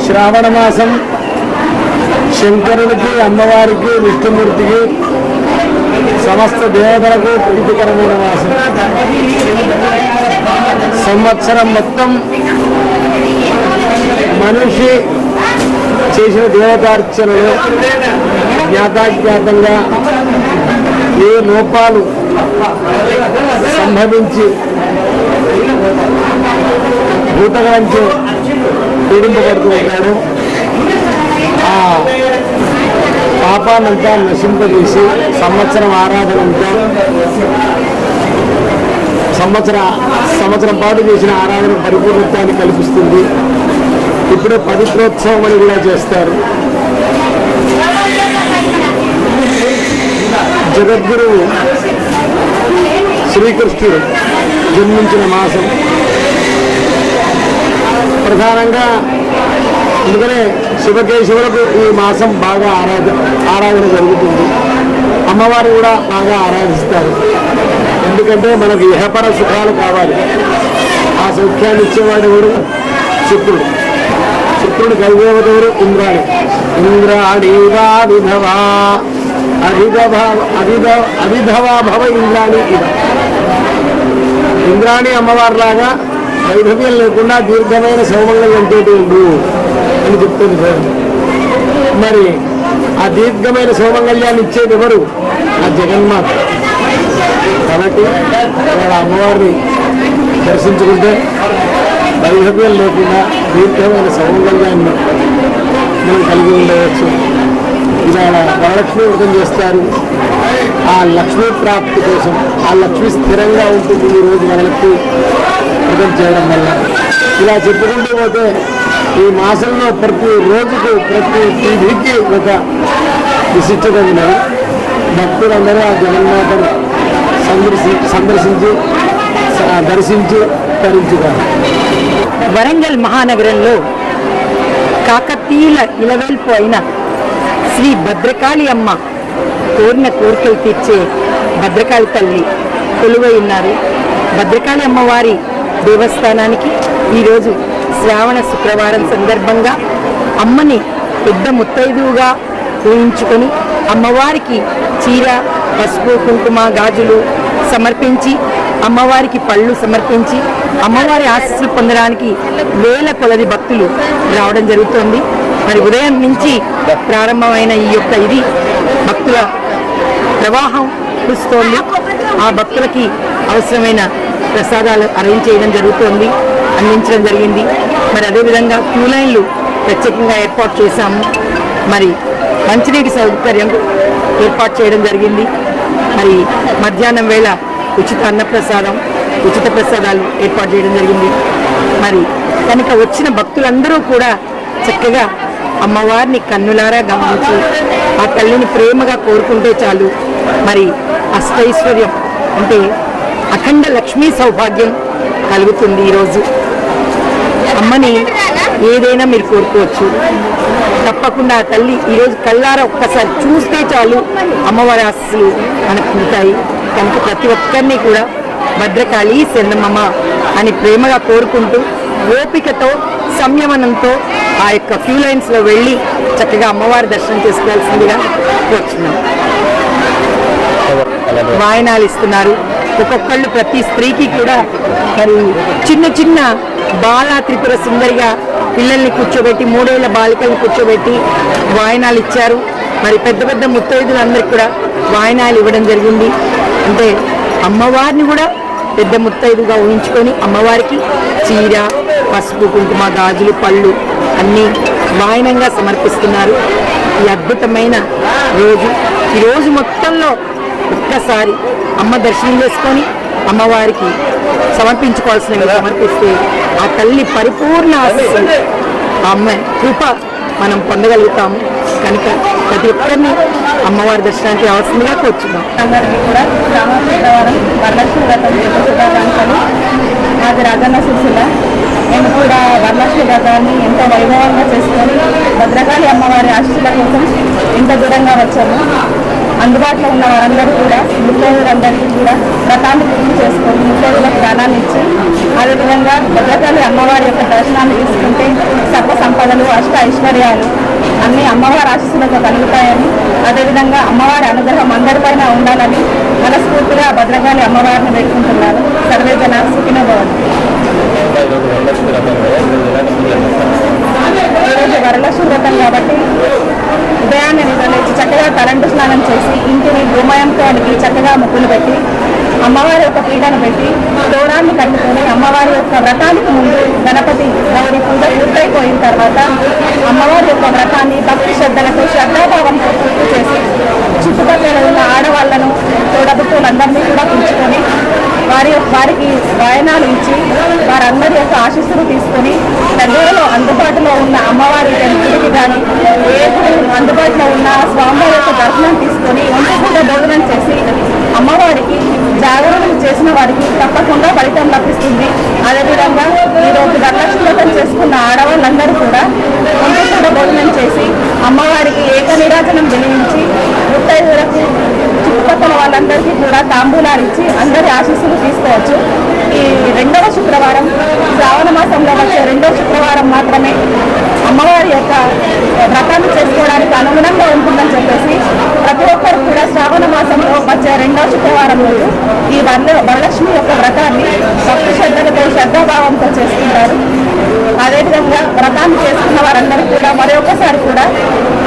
శ్రావణ మాసం శంకరుడికి, అమ్మవారికి, విష్ణుమూర్తికి, సమస్త దేవతలకు ప్రీతికరమైన మాసం. సంవత్సరం మొత్తం మనిషి చేసిన దేవతార్చనలు జ్ఞాతాజ్ఞాతంగా ఏ లోపాలు సంభవించి భూతగాంచే పీడింపబడుతూ ఉంటాడు, ఆ పాపానంతా నశింపజేసి సంవత్సరం ఆరాధనంతా సంవత్సరం పాటు చేసిన ఆరాధన పరిపూర్ణత్వాన్ని కల్పిస్తుంది. ఇప్పుడే పవిత్రోత్సవం అని కూడా చేస్తారు. జగద్గురువు శ్రీకృష్ణుడు జన్మించిన మాసం ప్రధానంగా. అందుకనే శివకేశవులకు ఈ మాసం బాగా ఆరాధన జరుగుతుంది. అమ్మవారు కూడా బాగా ఆరాధిస్తారు. ఎందుకంటే మనకు ఇహపర సుఖాలు కావాలి. ఆ సౌఖ్యాన్ని ఇచ్చేవాడు ఎవరు? శుక్రుడు. శుక్రుడు కలిదేవత ఎవరు? ఇంద్రాణి. ఇంద్రాణీవా విధవా అవిధవా భవ ఇంద్రాణి. ఇంద్రాణి అమ్మవారిలాగా వైధవ్యం లేకుండా దీర్ఘమైన సౌమంగళ్యంతో ఉండు అని చెప్తుంది సార్. మరి ఆ దీర్ఘమైన సౌమంగళ్యాన్ని ఇచ్చేది ఎవరు? ఆ జగన్మాత. కాబట్టి వాళ్ళ అమ్మవారిని దర్శించుకుంటే వైధవ్యం లేకుండా దీర్ఘమైన సౌమంగళ్యాన్ని మనం కలిగి ఉండవచ్చు. ఇవాళ వరలక్ష్మి వ్రతం చేస్తారు. ఆ లక్ష్మీ ప్రాప్తి కోసం, ఆ లక్ష్మి స్థిరంగా ఉంటుంది ఈరోజు వరలక్ష్మి వ్రతం చేయడం వల్ల. ఇలా చెప్పుకుంటూ పోతే ఈ మాసంలో ప్రతి రోజుకు, ప్రతి తిథికి ఒక విశిష్టత ఉన్నది. భక్తులందరూ ఆ జగన్మాతను సందర్శించి దర్శించి తరించుతారు. వరంగల్ మహానగరంలో కాకతీయుల ఇలవేల్పు అయిన శ్రీ భద్రకాళి అమ్మ కోరిన కోరికలు తీర్చే భద్రకాళి తల్లి కొలువై ఉన్నారు. భద్రకాళి అమ్మవారి దేవస్థానానికి ఈరోజు శ్రావణ శుక్రవారం సందర్భంగా అమ్మని పెద్ద ముత్తైదువుగా ఊహించుకొని అమ్మవారికి చీర, పసుపు, కుంకుమ, గాజులు సమర్పించి, అమ్మవారికి పళ్ళు సమర్పించి అమ్మవారి ఆశీస్సులు పొందడానికి వేల కొలది భక్తులు రావడం జరుగుతుంది. మరి ఉదయం నుంచి ప్రారంభమైన ఈ యొక్క ఇది భక్తుల ప్రవాహం కురుస్తోంది. ఆ భక్తులకి అవసరమైన ప్రసాదాలు అరేంజ్ చేయడం జరుగుతోంది, అందించడం జరిగింది. మరి అదేవిధంగా క్యూ లైన్లు ప్రత్యేకంగా ఏర్పాటు చేశాము. మరి మంచినీటి సౌకర్యం ఏర్పాటు చేయడం జరిగింది. మరి మధ్యాహ్నం వేళ ఉచిత అన్నప్రసాదం, ఉచిత ప్రసాదాలు ఏర్పాటు చేయడం జరిగింది. మరి కనుక వచ్చిన భక్తులందరూ కూడా చక్కగా అమ్మవారిని కన్నులారా గమనించి ఆ తల్లిని ప్రేమగా కోరుకుంటే చాలు. మరి అష్టైశ్వర్యం అంటే అఖండ లక్ష్మీ సౌభాగ్యం కలుగుతుంది. ఈరోజు అమ్మని ఏదైనా మీరు కోరుకోవచ్చు. తప్పకుండా ఆ తల్లి ఈరోజు కళ్ళారా ఒక్కసారి చూస్తే చాలు అమ్మవారి ఆశీస్సులు మనకు ఉంటాయి. కనుక ప్రతి ఒక్కరిని కూడా భద్రకాళి శరణమమ్మ అని ప్రేమగా కోరుకుంటూ ఓపికతో, సంయమనంతో ఆ యొక్క క్యూ లైన్స్లో వెళ్ళి చక్కగా అమ్మవారి దర్శనం చేసుకోవాల్సిందిగా కోరుచున్నాం. వాయనాలు ఇస్తున్నారు. ఒక్కొక్కళ్ళు ప్రతి స్త్రీకి కూడా మరి చిన్న చిన్న బాల త్రిపుర సుందరిగా పిల్లల్ని కూర్చోబెట్టి, 3 ఏళ్ల బాలికల్ని కూర్చోబెట్టి వాయనాలు ఇచ్చారు. మరి పెద్ద పెద్ద ముత్తైదులందరికీ కూడా వాయనాలు ఇవ్వడం జరిగింది. అంటే అమ్మవారిని కూడా పెద్ద ముత్తైదుగా ఊహించుకొని అమ్మవారికి చీర, పసుపు, కుంకుమ, గాజులు, పళ్ళు అన్నీ వాయనంగా సమర్పిస్తున్నారు. ఈ అద్భుతమైన రోజు, ఈ రోజు మొత్తంలో ఒక్కసారి అమ్మ దర్శనం చేసుకొని అమ్మవారికి సమర్పించుకోవాల్సినవి సమర్పిస్తే ఆ తల్లి పరిపూర్ణ ఆశీస్సులు, ఆ అమ్మ కృప మనం పొందగలుగుతాము. కనుక ప్రతి ఒక్కరిని అమ్మవారి దర్శనానికి రావాల్సిందిగా కోరుచున్నాం. అందరికీ కూడా శ్రావణ వరలక్ష్మి వ్రతం శుభాకాంక్షలు. మాది రాజన్న సిరిసిల్ల. మేము కూడా వరలక్ష్మి వ్రతాన్ని ఎంతో వైభవంగా చేసుకొని భద్రకాళి అమ్మవారి ఆశీస్సుల కోసం ఇంత దూరంగా వచ్చాము. అందుబాటులో ఉన్న వారందరూ కూడా ముత్తైదులందరికీ కూడా వ్రతాన్ని పూర్తి చేసుకొని ముత్తైదులకు దానాన్ని ఇచ్చి, అదేవిధంగా భద్రకాళి అమ్మవారి యొక్క దర్శనాన్ని తీసుకుంటే సర్వ సంపద సంపదలు అష్ట ఐశ్వర్యాలు అన్ని అమ్మవారి ఆశీస్సులతో కలుగుతాయని, అదేవిధంగా అమ్మవారి అనుగ్రహం అందరిపైన ఉండాలని మనస్ఫూర్తిగా భద్రకాళి అమ్మవారిని వేడుకుంటున్నారు. సర్వేజన సుఖినో భవంతు. ఈరోజు వరలక్ష్మి వ్రతం కాబట్టి ఉదయాన్నే నిద్రలేచి చక్కగా కరెంటు స్నానం చేసి ఇంటిని గోమయంతో అడిగి చక్కగా ముగ్గులు పెట్టి అమ్మవారి యొక్క పీటను పెట్టి తోరాన్ని కట్టుకొని అమ్మవారి యొక్క వ్రతానికి ముందు గణపతి గౌరి పూజ పూర్తయిపోయిన తర్వాత అమ్మవారి యొక్క వ్రతాన్ని భక్తి శ్రద్ధలతో శ్రద్ధాభావంతో పూర్తి చేసి చుట్టుపక్కల ఉన్న ఆడవాళ్లను తోడబుట్టులందరినీ కూడా పిలుచుకొని వారికి వాయనాలు ఇచ్చి వారందరి యొక్క ఆశీస్సులు తీసుకొని దగ్గరలో అందుబాటులో ఉన్న అమ్మవారి టెంపుల్కి కానీ అందుబాటులో ఉన్న స్వామివారి యొక్క దర్శనం తీసుకొని ఒంటిపూట భోజనం చేసి అమ్మవారికి జాగరణం చేసిన వారికి తప్పకుండా ఫలితం లభిస్తుంది. అదేవిధంగా ఈరోజు వరలక్ష్మి వ్రతం చేసుకున్న ఆడవాళ్ళందరూ కూడా ఒంటిపూట భోజనం చేసి అమ్మవారికి ఏక నీరాజనం వెలిగించి ముత్తైదులకు చుట్టుపక్కల వాళ్ళందరికీ కూడా తాంబూలాలు ఇచ్చి అందరి ఆశీస్సులు తీసుకోవచ్చు. ఈ రెండవ శుక్రవారం శ్రావణ మాసంలో వచ్చే రెండవ శుక్రవారం మాత్రమే అమ్మవారి యొక్క వ్రతాన్ని చేసుకోవడానికి అనుగుణంగా ఉంటుందని చెప్పేసి ప్రతి ఒక్కరు కూడా శ్రావణ మాసంలో వచ్చే రెండవ శుక్రవారం రోజు ఈ వరలక్ష్మి యొక్క వ్రతాన్ని భక్తి శ్రద్ధలతో శ్రద్ధాభావంతో చేసుకుంటారు. అదేవిధంగా వ్రతాన్ని చేసుకున్న వారందరూ కూడా మరొకసారి కూడా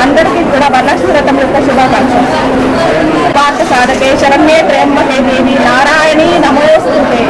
అందరికీ కూడా వరలక్ష్మి వ్రతం యొక్క శుభాకాంక్షలు. పార్థ సాధకే శరణ్యే త్రయంబకే దేవి నారాయణి నమోస్తుతే.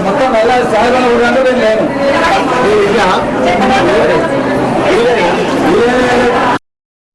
మొత్తం ఎలా సాగలు నేను